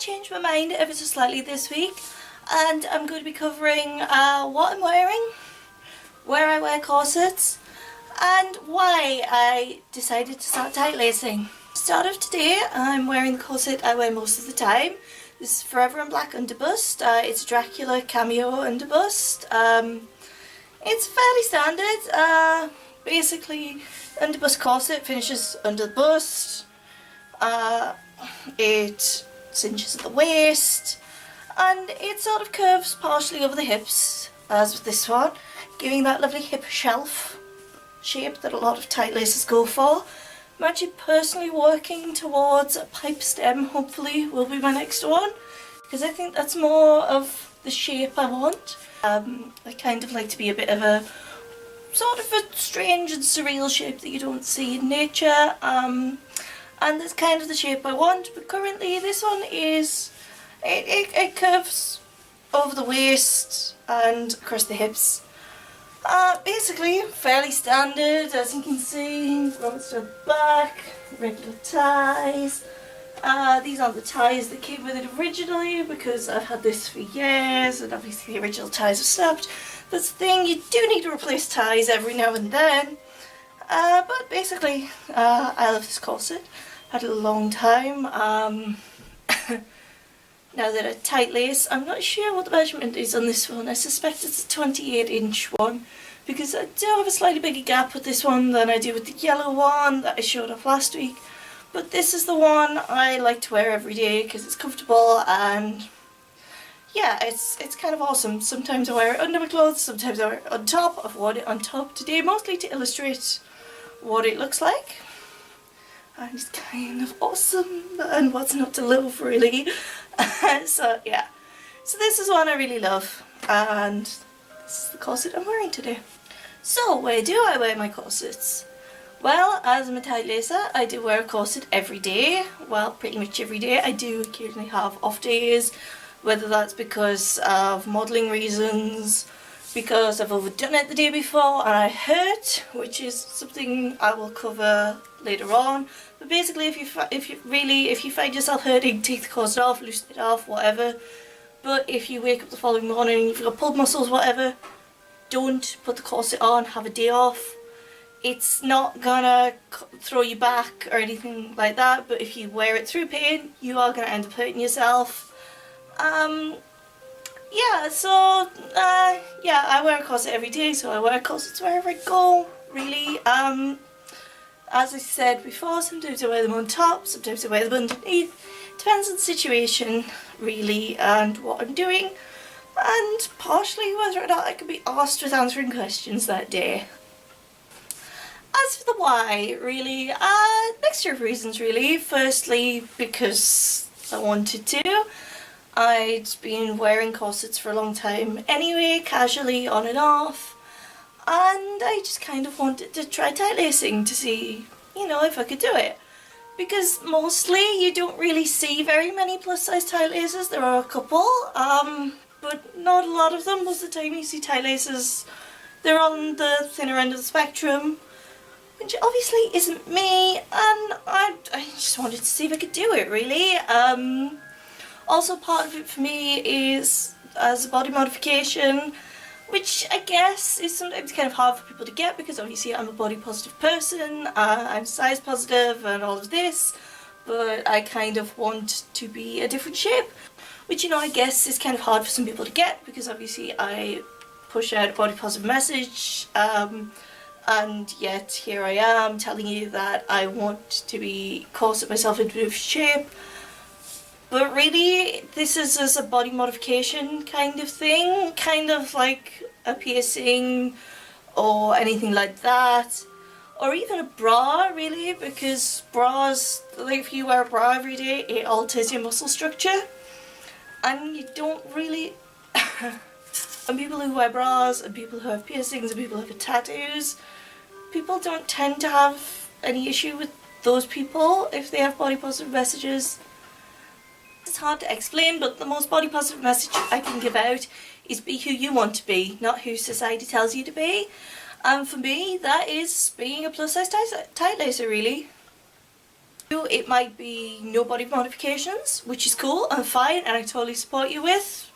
changed my mind ever so slightly this week, and I'm going to be covering what I'm wearing, where I wear corsets, and why I decided to start tight lacing. Start of today, I'm wearing the corset I wear most of the time. This is Forever in Black underbust. It's a Dracula cameo underbust. It's fairly standard. Basically, underbust corset finishes under the bust. It cinches at the waist, and it sort of curves partially over the hips, as with this one, giving that lovely hip shelf shape that a lot of tight laces go for. I'm actually personally working towards a pipe stem, hopefully will be my next one, because I think that's more of the shape I want. I kind of like to be a bit of a sort of a strange and surreal shape that you don't see in nature, and that's kind of the shape I want. But currently this one is, it curves over the waist and across the hips. Basically fairly standard, as you can see. Front to back, regular ties. These aren't the ties that came with it originally, because I've had this for years and obviously the original ties have snapped. That's the thing, you do need to replace ties every now and then. But basically, I love this corset. Had it a long time. Now that I tight lace, I'm not sure what the measurement is on this one. I suspect it's a 28-inch one, because I do have a slightly bigger gap with this one than I do with the yellow one that I showed off last week. But this is the one I like to wear every day because it's comfortable, and yeah, it's kind of awesome. Sometimes I wear it under my clothes, sometimes I wear it on top. I've worn it on top today, mostly to illustrate what it looks like. And it's kind of awesome, and what's not to love, really. So yeah, so this is one I really love, and this is the corset I'm wearing today. So where do I wear my corsets? Well, as I'm a tight lacer, I do wear a corset every day. Well, pretty much every day. I do occasionally have off days, whether that's because of modelling reasons, because I've overdone it the day before and I hurt, which is something I will cover later on. But basically, if you find yourself hurting, take the corset off, loosen it off, whatever. But if you wake up the following morning and you've got pulled muscles, whatever, don't put the corset on, have a day off. It's not gonna throw you back or anything like that, but if you wear it through pain, you are gonna end up hurting yourself. Yeah, so, yeah, I wear a corset every day, so I wear corsets wherever I go, really. As I said before, sometimes I wear them on top, sometimes I wear them underneath. Depends on the situation, really, and what I'm doing, and partially whether or not I can be asked with answering questions that day. As for the why, really, mixture of reasons, really. Firstly, because I wanted to. I'd been wearing corsets for a long time anyway, casually, on and off, and I just kind of wanted to try tight lacing to see, you know, if I could do it. Because mostly you don't really see very many plus size tight laces. There are a couple, but not a lot of them. Most of the time you see tight laces, they're on the thinner end of the spectrum, which obviously isn't me, and I just wanted to see if I could do it, really. Also, part of it for me is as a body modification, which I guess is sometimes kind of hard for people to get, because obviously I'm a body positive person, I'm size positive and all of this, but I kind of want to be a different shape, which, you know, I guess is kind of hard for some people to get, because obviously I push out a body positive message, and yet here I am telling you that I want to corset myself into a different shape. But really, this is as a body modification kind of thing, kind of like a piercing or anything like that, or even a bra, really, because bras, like if you wear a bra every day, it alters your muscle structure, and you don't really, and people who wear bras, and people who have piercings, and people who have tattoos, people don't tend to have any issue with those people if they have body positive messages. It's hard to explain, but the most body positive message I can give out is be who you want to be, not who society tells you to be. And for me, that is being a plus size tight lacer, really. you, it might be no body modifications, which is cool and fine, and I totally support you with.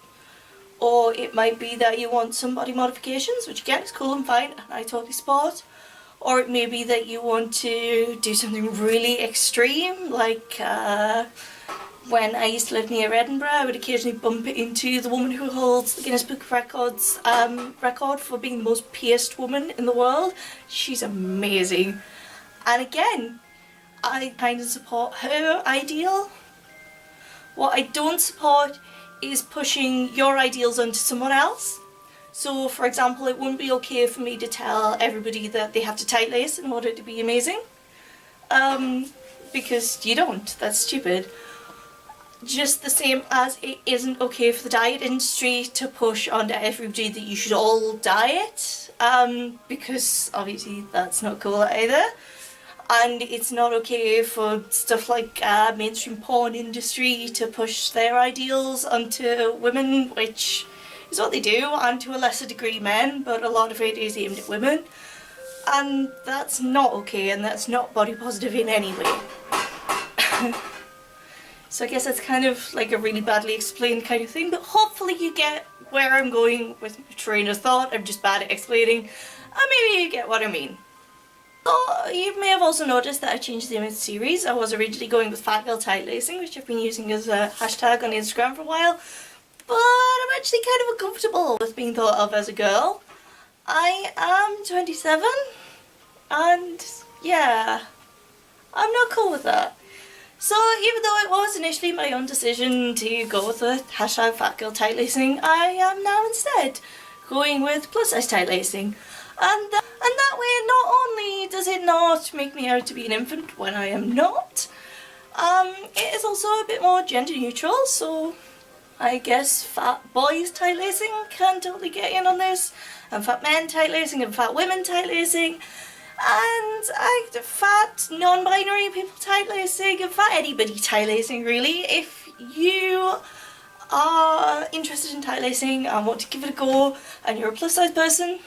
Or it might be that you want some body modifications, which again is cool and fine, and I totally support. Or it may be that you want to do something really extreme, like when I used to live near Edinburgh, I would occasionally bump into the woman who holds the Guinness Book of Records record for being the most pierced woman in the world. She's amazing. And again, I kind of support her ideal. What I don't support is pushing your ideals onto someone else. So, for example, it wouldn't be okay for me to tell everybody that they have to tight lace in order to be amazing. Because you don't. That's stupid. Just the same as it isn't okay for the diet industry to push onto everybody that you should all diet. Because obviously that's not cool either. And it's not okay for stuff like mainstream porn industry to push their ideals onto women, which is what they do, and to a lesser degree men, but a lot of it is aimed at women. And that's not okay, and that's not body positive in any way. So I guess that's kind of like a really badly explained kind of thing, but hopefully you get where I'm going with my train of thought. I'm just bad at explaining, and maybe you get what I mean. So you may have also noticed that I changed the name of the series. I was originally going with Fat Girl Tight Lacing, which I've been using as a hashtag on Instagram for a while, but I'm actually kind of uncomfortable with being thought of as a girl. I am 27, and yeah, I'm not cool with that. So even though it was initially my own decision to go with the hashtag Fat Girl Tight Lacing, I am now instead going with plus size tight lacing. And that way, not only does it not make me out to be an infant when I am not, it is also a bit more gender neutral, so I guess fat boys tight lacing can totally get in on this, and fat men tight lacing, and fat women tight lacing, and fat non-binary people tight lacing, and fat anybody tight lacing really. If you are interested in tight lacing and want to give it a go, and you're a plus size person,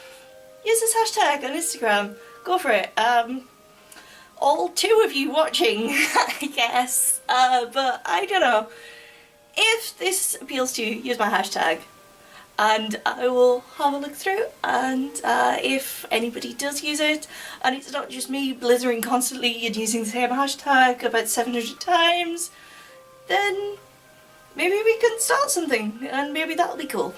use this hashtag on Instagram. Go for it. All two of you watching, I guess. But I don't know. If this appeals to you, use my hashtag. And I will have a look through. And if anybody does use it, and it's not just me blithering constantly and using the same hashtag about 700 times, then maybe we can start something. And maybe that'll be cool.